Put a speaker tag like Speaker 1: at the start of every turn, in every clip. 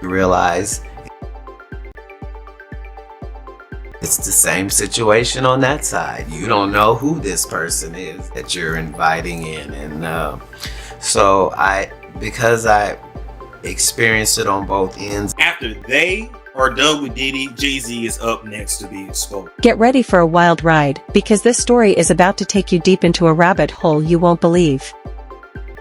Speaker 1: You realize it's the same situation on that side. You don't know who this person is that you're inviting in. And because I experienced it on both ends.
Speaker 2: After they are done with Diddy, Jay-Z is up next to be exposed.
Speaker 3: Get ready for a wild ride, because this story is about to take you deep into a rabbit hole you won't believe.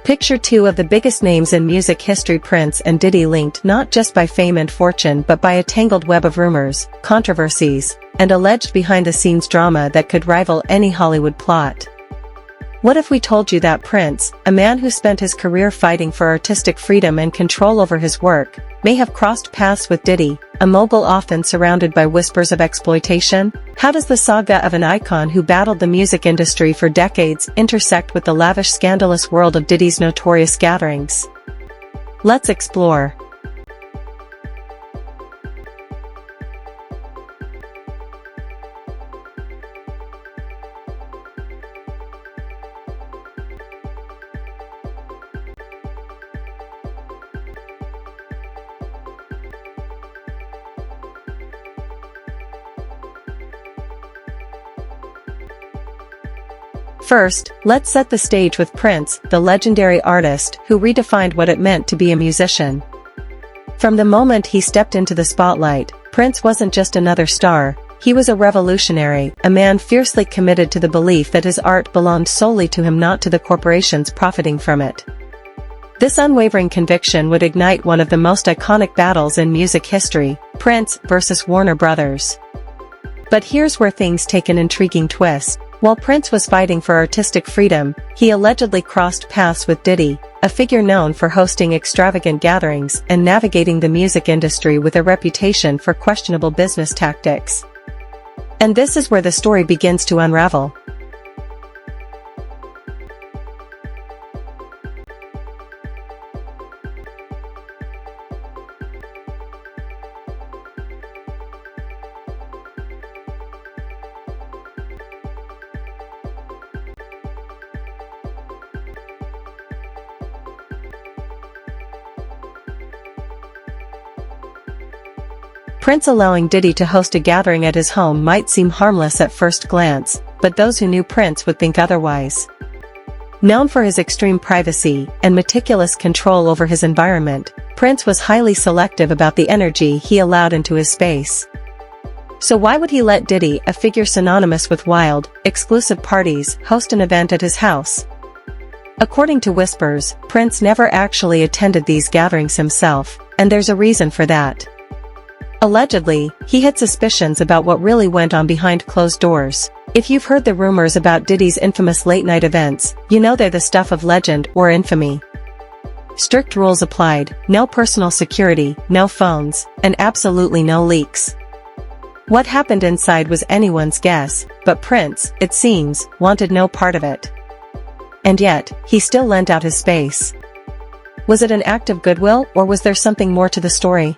Speaker 3: Picture two of the biggest names in music history, Prince and Diddy, linked not just by fame and fortune but by a tangled web of rumors, controversies, and alleged behind-the-scenes drama that could rival any Hollywood plot. What if we told you that Prince, a man who spent his career fighting for artistic freedom and control over his work, may have crossed paths with Diddy, a mogul often surrounded by whispers of exploitation? How does the saga of an icon who battled the music industry for decades intersect with the lavish, scandalous world of Diddy's notorious gatherings? Let's explore. First, let's set the stage with Prince, the legendary artist who redefined what it meant to be a musician. From the moment he stepped into the spotlight, Prince wasn't just another star, he was a revolutionary, a man fiercely committed to the belief that his art belonged solely to him, not to the corporations profiting from it. This unwavering conviction would ignite one of the most iconic battles in music history, Prince versus Warner Brothers. But here's where things take an intriguing twist. While Prince was fighting for artistic freedom, he allegedly crossed paths with Diddy, a figure known for hosting extravagant gatherings and navigating the music industry with a reputation for questionable business tactics. And this is where the story begins to unravel. Prince allowing Diddy to host a gathering at his home might seem harmless at first glance, but those who knew Prince would think otherwise. Known for his extreme privacy and meticulous control over his environment, Prince was highly selective about the energy he allowed into his space. So why would he let Diddy, a figure synonymous with wild, exclusive parties, host an event at his house? According to whispers, Prince never actually attended these gatherings himself, and there's a reason for that. Allegedly, he had suspicions about what really went on behind closed doors. If you've heard the rumors about Diddy's infamous late-night events, you know they're the stuff of legend or infamy. Strict rules applied, no personal security, no phones, and absolutely no leaks. What happened inside was anyone's guess, but Prince, it seems, wanted no part of it. And yet, he still lent out his space. Was it an act of goodwill, or was there something more to the story?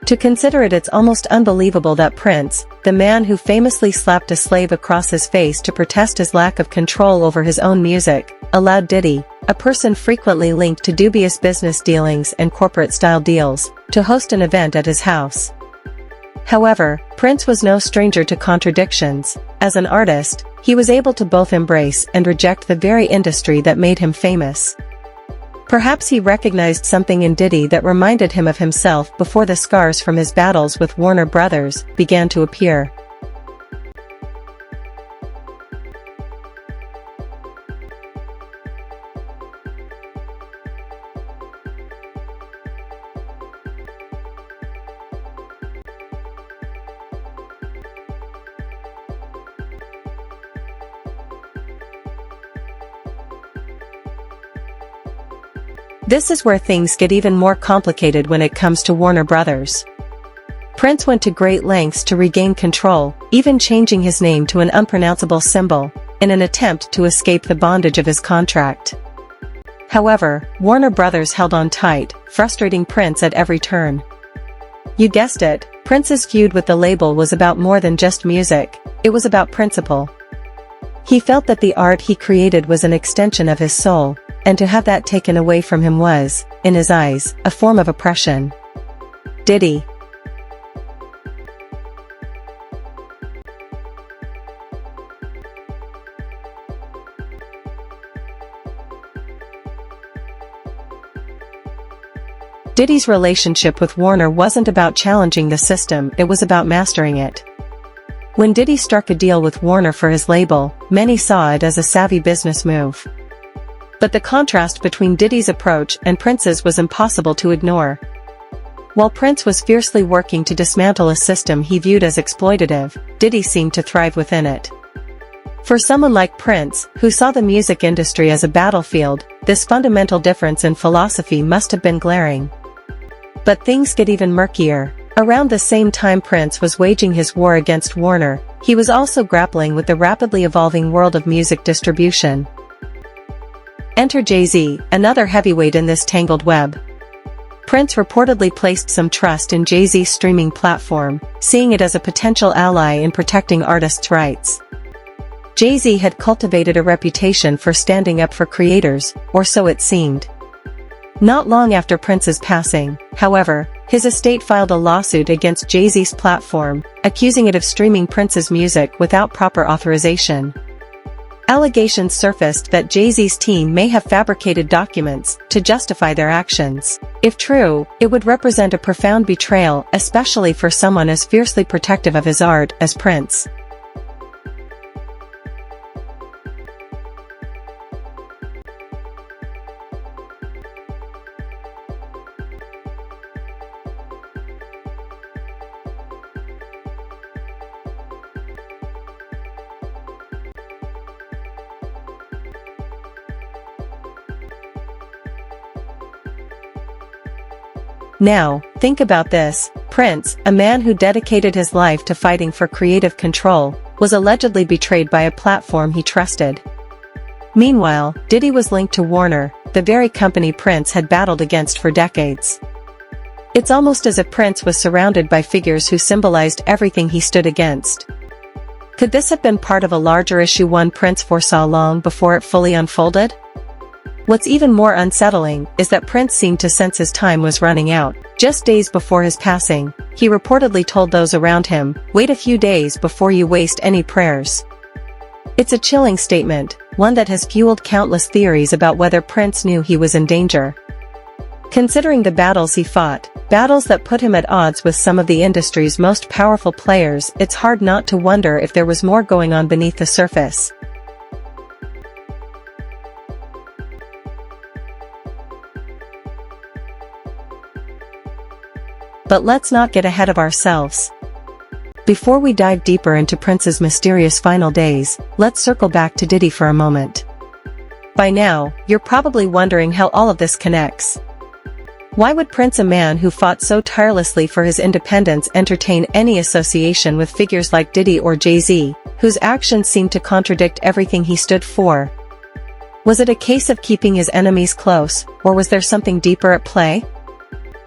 Speaker 3: To consider it, it's almost unbelievable that Prince, the man who famously slapped a slave across his face to protest his lack of control over his own music, allowed Diddy, a person frequently linked to dubious business dealings and corporate-style deals, to host an event at his house. However, Prince was no stranger to contradictions. As an artist, he was able to both embrace and reject the very industry that made him famous. Perhaps he recognized something in Diddy that reminded him of himself before the scars from his battles with Warner Brothers began to appear. This is where things get even more complicated when it comes to Warner Brothers. Prince went to great lengths to regain control, even changing his name to an unpronounceable symbol, in an attempt to escape the bondage of his contract. However, Warner Brothers held on tight, frustrating Prince at every turn. You guessed it, Prince's feud with the label was about more than just music, it was about principle. He felt that the art he created was an extension of his soul, and to have that taken away from him was, in his eyes, a form of oppression. Diddy. Diddy's relationship with Warner wasn't about challenging the system, it was about mastering it. When Diddy struck a deal with Warner for his label, many saw it as a savvy business move. But the contrast between Diddy's approach and Prince's was impossible to ignore. While Prince was fiercely working to dismantle a system he viewed as exploitative, Diddy seemed to thrive within it. For someone like Prince, who saw the music industry as a battlefield, this fundamental difference in philosophy must have been glaring. But things get even murkier. Around the same time Prince was waging his war against Warner, he was also grappling with the rapidly evolving world of music distribution. Enter Jay-Z, another heavyweight in this tangled web. Prince reportedly placed some trust in Jay-Z's streaming platform, seeing it as a potential ally in protecting artists' rights. Jay-Z had cultivated a reputation for standing up for creators, or so it seemed. Not long after Prince's passing, however, his estate filed a lawsuit against Jay-Z's platform, accusing it of streaming Prince's music without proper authorization. Allegations surfaced that Jay-Z's team may have fabricated documents to justify their actions. If true, it would represent a profound betrayal, especially for someone as fiercely protective of his art as Prince. Now, think about this, Prince, a man who dedicated his life to fighting for creative control, was allegedly betrayed by a platform he trusted. Meanwhile, Diddy was linked to Warner, the very company Prince had battled against for decades. It's almost as if Prince was surrounded by figures who symbolized everything he stood against. Could this have been part of a larger issue one Prince foresaw long before it fully unfolded? What's even more unsettling is that Prince seemed to sense his time was running out. Just days before his passing, he reportedly told those around him, "Wait a few days before you waste any prayers." It's a chilling statement, one that has fueled countless theories about whether Prince knew he was in danger. Considering the battles he fought, battles that put him at odds with some of the industry's most powerful players, it's hard not to wonder if there was more going on beneath the surface. But let's not get ahead of ourselves. Before we dive deeper into Prince's mysterious final days, let's circle back to Diddy for a moment. By now, you're probably wondering how all of this connects. Why would Prince, a man who fought so tirelessly for his independence, entertain any association with figures like Diddy or Jay-Z, whose actions seemed to contradict everything he stood for? Was it a case of keeping his enemies close, or was there something deeper at play?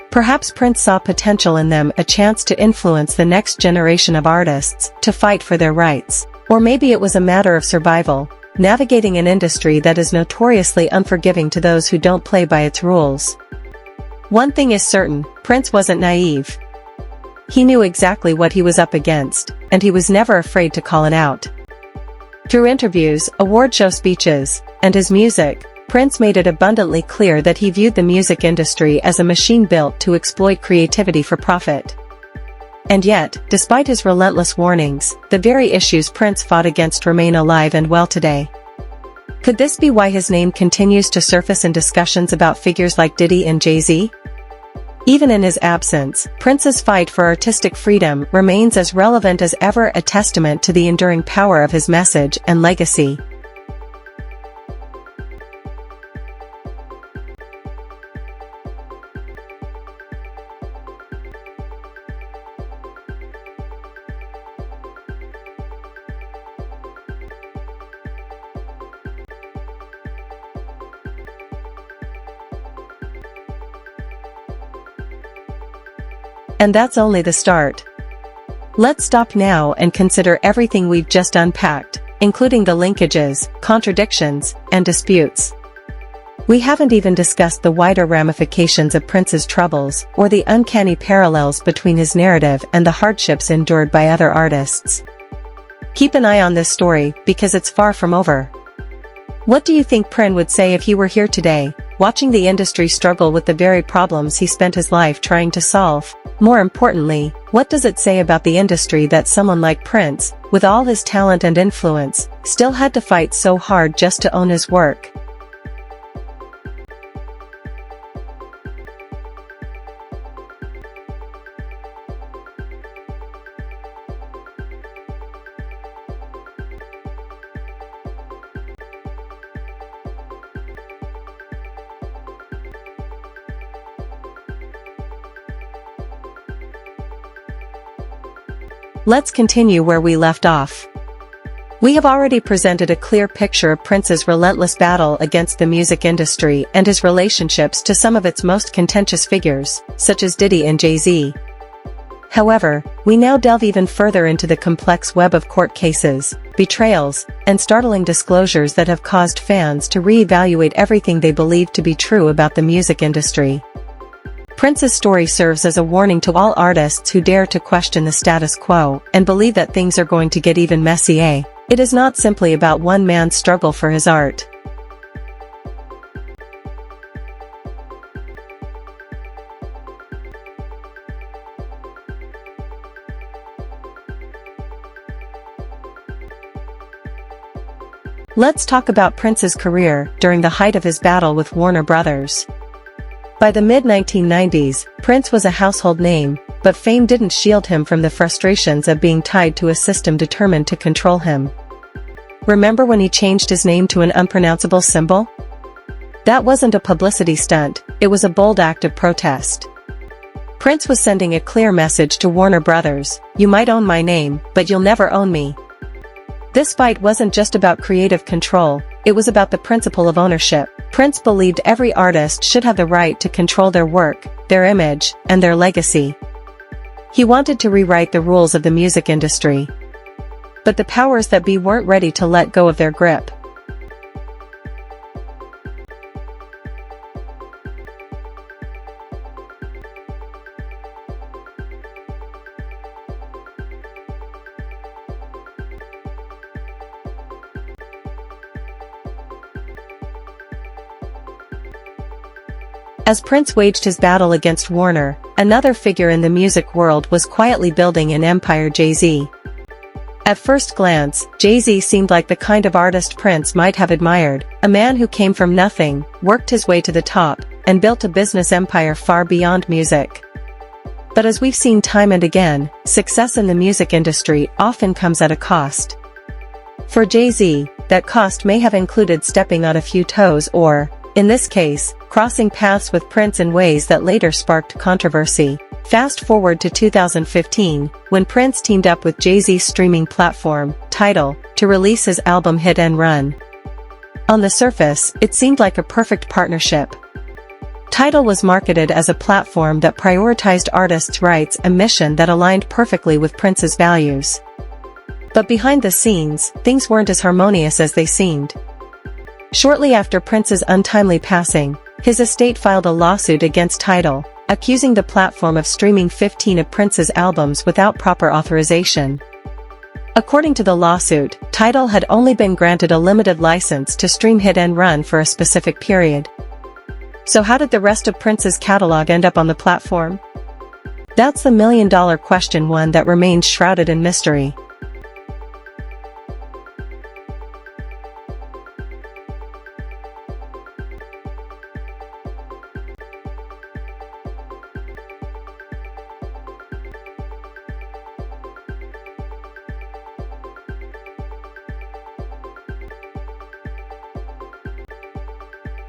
Speaker 3: Perhaps Prince saw potential in them, a chance to influence the next generation of artists, to fight for their rights. Or maybe it was a matter of survival, navigating an industry that is notoriously unforgiving to those who don't play by its rules. One thing is certain, Prince wasn't naive. He knew exactly what he was up against, and he was never afraid to call it out. Through interviews, award show speeches, and his music, Prince made it abundantly clear that he viewed the music industry as a machine built to exploit creativity for profit. And yet, despite his relentless warnings, the very issues Prince fought against remain alive and well today. Could this be why his name continues to surface in discussions about figures like Diddy and Jay-Z? Even in his absence, Prince's fight for artistic freedom remains as relevant as ever, a testament to the enduring power of his message and legacy. And that's only the start. Let's stop now and consider everything we've just unpacked, including the linkages, contradictions, and disputes. We haven't even discussed the wider ramifications of Prince's troubles or the uncanny parallels between his narrative and the hardships endured by other artists. Keep an eye on this story because it's far from over. What do you think Prince would say if he were here today, watching the industry struggle with the very problems he spent his life trying to solve? More importantly, what does it say about the industry that someone like Prince, with all his talent and influence, still had to fight so hard just to own his work? Let's continue where we left off. We have already presented a clear picture of Prince's relentless battle against the music industry and his relationships to some of its most contentious figures, such as Diddy and Jay-Z. However, we now delve even further into the complex web of court cases, betrayals, and startling disclosures that have caused fans to re-evaluate everything they believe to be true about the music industry. Prince's story serves as a warning to all artists who dare to question the status quo and believe that things are going to get even messier. It is not simply about one man's struggle for his art. Let's talk about Prince's career during the height of his battle with Warner Brothers. By the mid-1990s, Prince was a household name, but fame didn't shield him from the frustrations of being tied to a system determined to control him. Remember when he changed his name to an unpronounceable symbol? That wasn't a publicity stunt, it was a bold act of protest. Prince was sending a clear message to Warner Brothers: you might own my name, but you'll never own me. This fight wasn't just about creative control, it was about the principle of ownership. Prince believed every artist should have the right to control their work, their image, and their legacy. He wanted to rewrite the rules of the music industry. But the powers that be weren't ready to let go of their grip. As Prince waged his battle against Warner, another figure in the music world was quietly building an empire: Jay-Z. At first glance, Jay-Z seemed like the kind of artist Prince might have admired, a man who came from nothing, worked his way to the top, and built a business empire far beyond music. But as we've seen time and again, success in the music industry often comes at a cost. For Jay-Z, that cost may have included stepping on a few toes or, in this case, crossing paths with Prince in ways that later sparked controversy. Fast forward to 2015, when Prince teamed up with Jay-Z's streaming platform, Tidal, to release his album Hit and Run. On the surface, it seemed like a perfect partnership. Tidal was marketed as a platform that prioritized artists' rights, a mission that aligned perfectly with Prince's values. But behind the scenes, things weren't as harmonious as they seemed. Shortly after Prince's untimely passing, his estate filed a lawsuit against Tidal, accusing the platform of streaming 15 of Prince's albums without proper authorization. According to the lawsuit, Tidal had only been granted a limited license to stream Hit and Run for a specific period. So how did the rest of Prince's catalog end up on the platform? That's the million-dollar question, one that remains shrouded in mystery.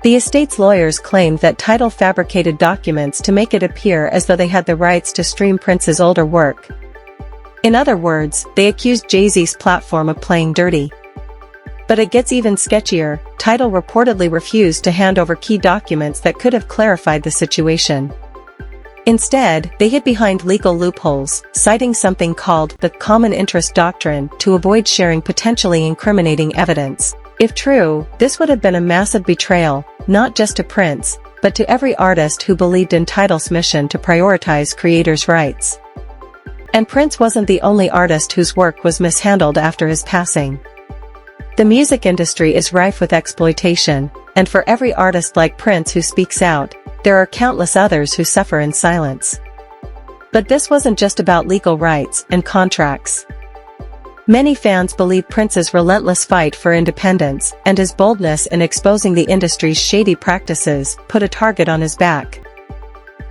Speaker 3: The estate's lawyers claimed that Tidal fabricated documents to make it appear as though they had the rights to stream Prince's older work. In other words, they accused Jay-Z's platform of playing dirty. But it gets even sketchier. Tidal reportedly refused to hand over key documents that could have clarified the situation. Instead, they hid behind legal loopholes, citing something called the common interest doctrine to avoid sharing potentially incriminating evidence. If true, this would have been a massive betrayal, not just to Prince, but to every artist who believed in Tidal's mission to prioritize creators' rights. And Prince wasn't the only artist whose work was mishandled after his passing. The music industry is rife with exploitation, and for every artist like Prince who speaks out, there are countless others who suffer in silence. But this wasn't just about legal rights and contracts. Many fans believe Prince's relentless fight for independence and his boldness in exposing the industry's shady practices put a target on his back.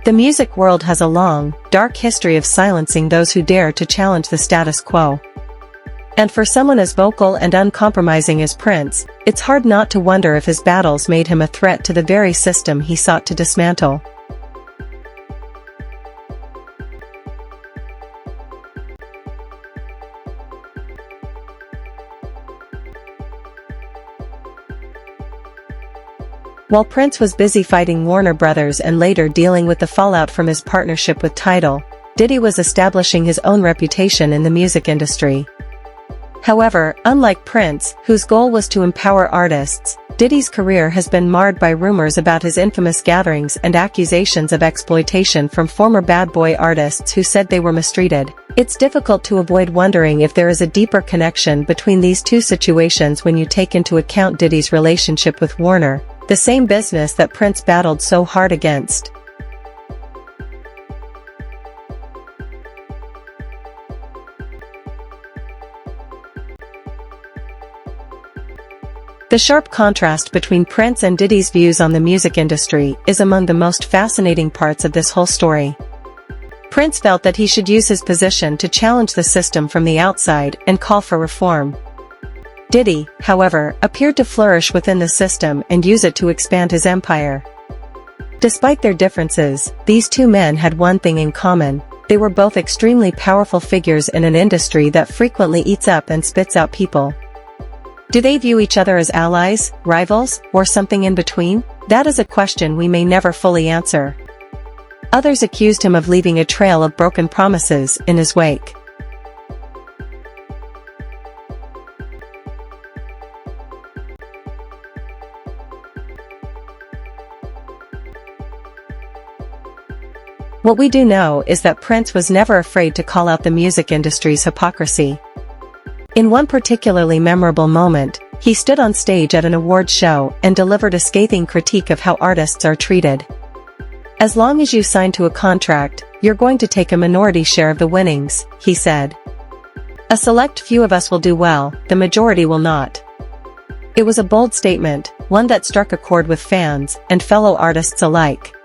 Speaker 3: The music world has a long, dark history of silencing those who dare to challenge the status quo. And for someone as vocal and uncompromising as Prince, it's hard not to wonder if his battles made him a threat to the very system he sought to dismantle. While Prince was busy fighting Warner Brothers and later dealing with the fallout from his partnership with Tidal, Diddy was establishing his own reputation in the music industry. However, unlike Prince, whose goal was to empower artists, Diddy's career has been marred by rumors about his infamous gatherings and accusations of exploitation from former bad boy artists who said they were mistreated. It's difficult to avoid wondering if there is a deeper connection between these two situations when you take into account Diddy's relationship with Warner, the same business that Prince battled so hard against. The sharp contrast between Prince and Diddy's views on the music industry is among the most fascinating parts of this whole story. Prince felt that he should use his position to challenge the system from the outside and call for reform. Diddy, however, appeared to flourish within the system and use it to expand his empire. Despite their differences, these two men had one thing in common: they were both extremely powerful figures in an industry that frequently eats up and spits out people. Do they view each other as allies, rivals, or something in between? That is a question we may never fully answer. Others accused him of leaving a trail of broken promises in his wake. What we do know is that Prince was never afraid to call out the music industry's hypocrisy. In one particularly memorable moment, he stood on stage at an awards show and delivered a scathing critique of how artists are treated. "As long as you sign to a contract, you're going to take a minority share of the winnings," he said. "A select few of us will do well, the majority will not." It was a bold statement, one that struck a chord with fans and fellow artists alike.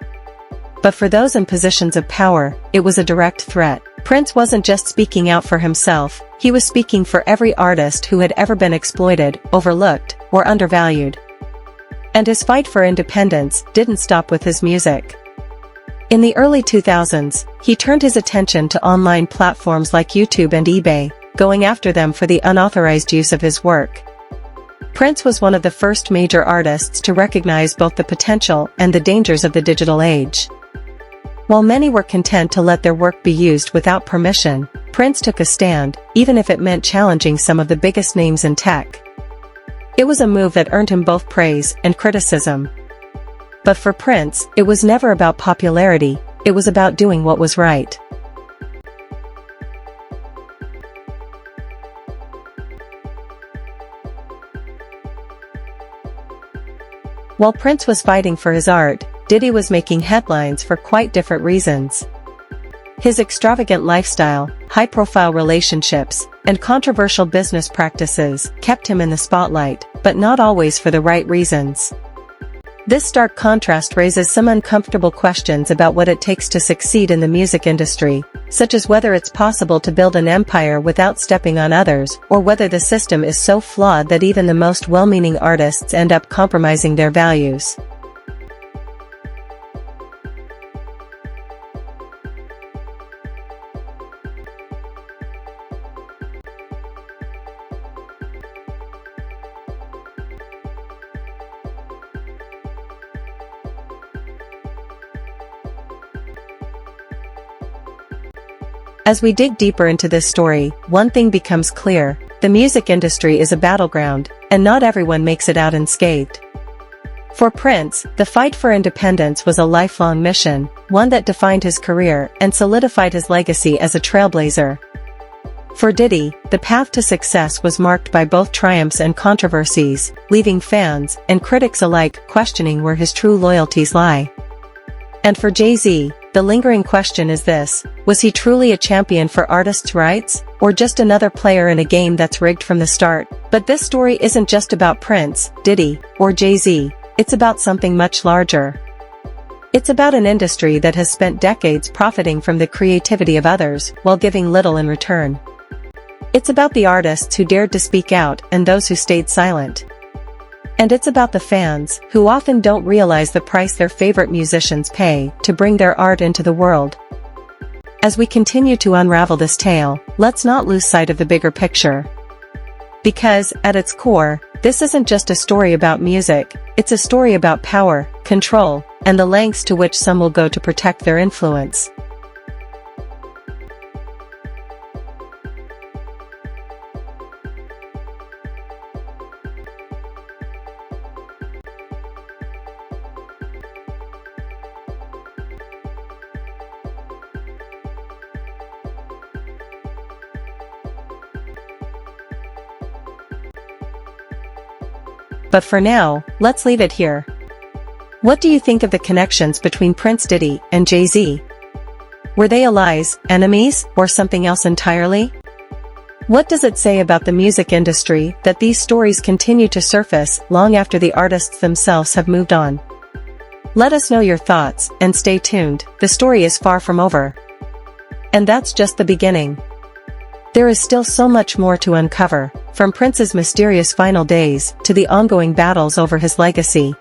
Speaker 3: But for those in positions of power, it was a direct threat. Prince wasn't just speaking out for himself, he was speaking for every artist who had ever been exploited, overlooked, or undervalued. And his fight for independence didn't stop with his music. In the early 2000s, he turned his attention to online platforms like YouTube and eBay, going after them for the unauthorized use of his work. Prince was one of the first major artists to recognize both the potential and the dangers of the digital age. While many were content to let their work be used without permission, Prince took a stand, even if it meant challenging some of the biggest names in tech. It was a move that earned him both praise and criticism. But for Prince, it was never about popularity, it was about doing what was right. While Prince was fighting for his art, Diddy was making headlines for quite different reasons. His extravagant lifestyle, high-profile relationships, and controversial business practices kept him in the spotlight, but not always for the right reasons. This stark contrast raises some uncomfortable questions about what it takes to succeed in the music industry, such as whether it's possible to build an empire without stepping on others, or whether the system is so flawed that even the most well-meaning artists end up compromising their values. As we dig deeper into this story, one thing becomes clear: the music industry is a battleground, and not everyone makes it out unscathed. For Prince, the fight for independence was a lifelong mission, one that defined his career and solidified his legacy as a trailblazer. For Diddy, the path to success was marked by both triumphs and controversies, leaving fans and critics alike questioning where his true loyalties lie. And for Jay-Z, the lingering question is this: was he truly a champion for artists' rights, or just another player in a game that's rigged from the start? But this story isn't just about Prince, Diddy, or Jay-Z, it's about something much larger. It's about an industry that has spent decades profiting from the creativity of others, while giving little in return. It's about the artists who dared to speak out and those who stayed silent. And it's about the fans, who often don't realize the price their favorite musicians pay to bring their art into the world. As we continue to unravel this tale, let's not lose sight of the bigger picture. Because, at its core, this isn't just a story about music, it's a story about power, control, and the lengths to which some will go to protect their influence. But for now, let's leave it here. What do you think of the connections between Prince, Diddy, and Jay-Z? Were they allies, enemies, or something else entirely? What does it say about the music industry that these stories continue to surface long after the artists themselves have moved on? Let us know your thoughts, and stay tuned, the story is far from over. And that's just the beginning. There is still so much more to uncover, from Prince's mysterious final days to the ongoing battles over his legacy.